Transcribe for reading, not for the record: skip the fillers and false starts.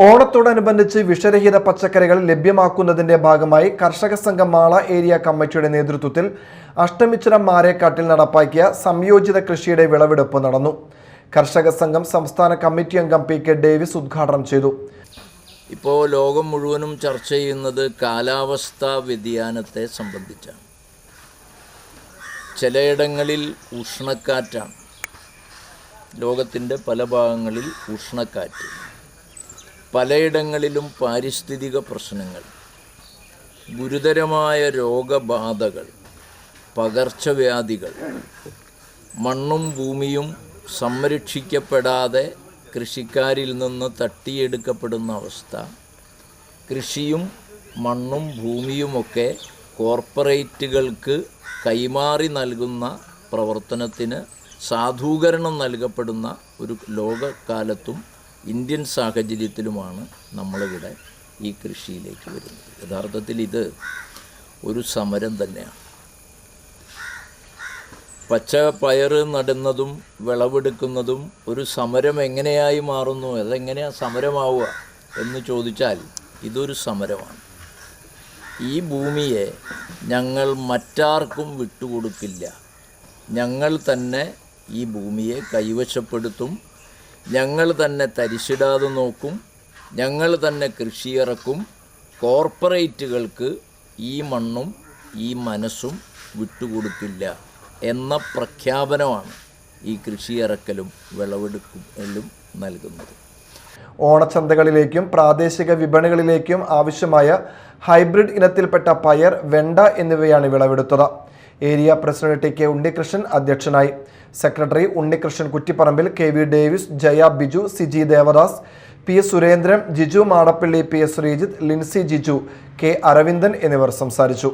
ഓണത്തോടനുബന്ധിച്ച് വിഷരഹിത പച്ചക്കറികൾ ലഭ്യമാക്കുന്നതിന്റെ ഭാഗമായി കർഷക സംഘം മാള ഏരിയ കമ്മിറ്റിയുടെ നേതൃത്വത്തിൽ അഷ്ടമിച്ചിറ മാരേക്കാട്ടിൽ നടപ്പാക്കിയ സംയോജിത കൃഷിയുടെ വിളവെടുപ്പ് നടന്നു. കർഷക സംഘം സംസ്ഥാന കമ്മിറ്റി അംഗം പി.കെ. ഡേവിസ് ഉദ്ഘാടനം ചെയ്തു. ഇപ്പോൾ ലോകം മുഴുവനും ചർച്ച ചെയ്യുന്നത് കാലാവസ്ഥാ വ്യതിയാനത്തെ സംബന്ധിച്ചാണ്. ചിലയിടങ്ങളിൽ ഉഷ്ണക്കാറ്റാണ്. ലോകത്തിൻ്റെ പല ഭാഗങ്ങളിൽ ഉഷ്ണക്കാറ്റ്, പലയിടങ്ങളിലും പാരിസ്ഥിതിക പ്രശ്നങ്ങൾ, ഗുരുതരമായ രോഗബാധകൾ, പകർച്ചവ്യാധികൾ, മണ്ണും ഭൂമിയും സംരക്ഷിക്കപ്പെടാതെ കൃഷിക്കാരിൽ നിന്ന് തട്ടിയെടുക്കപ്പെടുന്ന അവസ്ഥ, കൃഷിയും മണ്ണും ഭൂമിയുമൊക്കെ കോർപ്പറേറ്റുകൾക്ക് കൈമാറി നൽകുന്ന പ്രവർത്തനത്തിന് സാധൂകരണം നൽകപ്പെടുന്ന ഒരു ലോകകാലത്തും ഇന്ത്യൻ സാഹചര്യത്തിലുമാണ് നമ്മളിവിടെ ഈ കൃഷിയിലേക്ക് വരുന്നത്. യഥാർത്ഥത്തിൽ ഇത് ഒരു സമരം തന്നെയാണ്. പച്ച പയർ നടുന്നതും വിളവെടുക്കുന്നതും ഒരു സമരം എങ്ങനെയായി മാറുന്നു, അതെങ്ങനെയാണ് സമരമാവുക എന്ന് ചോദിച്ചാൽ ഇതൊരു സമരമാണ്. ഈ ഭൂമിയെ ഞങ്ങൾ മറ്റാർക്കും വിട്ടുകൊടുക്കില്ല. ഞങ്ങൾ തന്നെ ഈ ഭൂമിയെ കൈവശപ്പെടുത്തും. ഞങ്ങൾ തന്നെ തരിശിടാതെ നോക്കും. ഞങ്ങൾ തന്നെ കൃഷി ഇറക്കും. കോർപ്പറേറ്റുകൾക്ക് ഈ മണ്ണും ഈ മനസ്സും വിട്ടുകൊടുക്കില്ല എന്ന പ്രഖ്യാപനമാണ് ഈ കൃഷി ഇറക്കലും വിളവെടുക്കലും നൽകുന്നത്. ഓണച്ചന്തകളിലേക്കും പ്രാദേശിക വിപണികളിലേക്കും ആവശ്യമായ ഹൈബ്രിഡ് ഇനത്തിൽപ്പെട്ട പയർ, വെണ്ട എന്നിവയാണ് വിളവെടുത്തത്. Area president T K. ഉണ്ണികൃഷ്ണൻ അധ്യക്ഷനായി. Secretary Unnikrishnan Kuttipparambil, K V. Davis, Jaya Biju, Siji Devadas, P S. Surendran, Jiju Madappally, P S. Sreejith, Lincy Jiju, K. Aravindan എന്നിവർ സംസാരിച്ചു.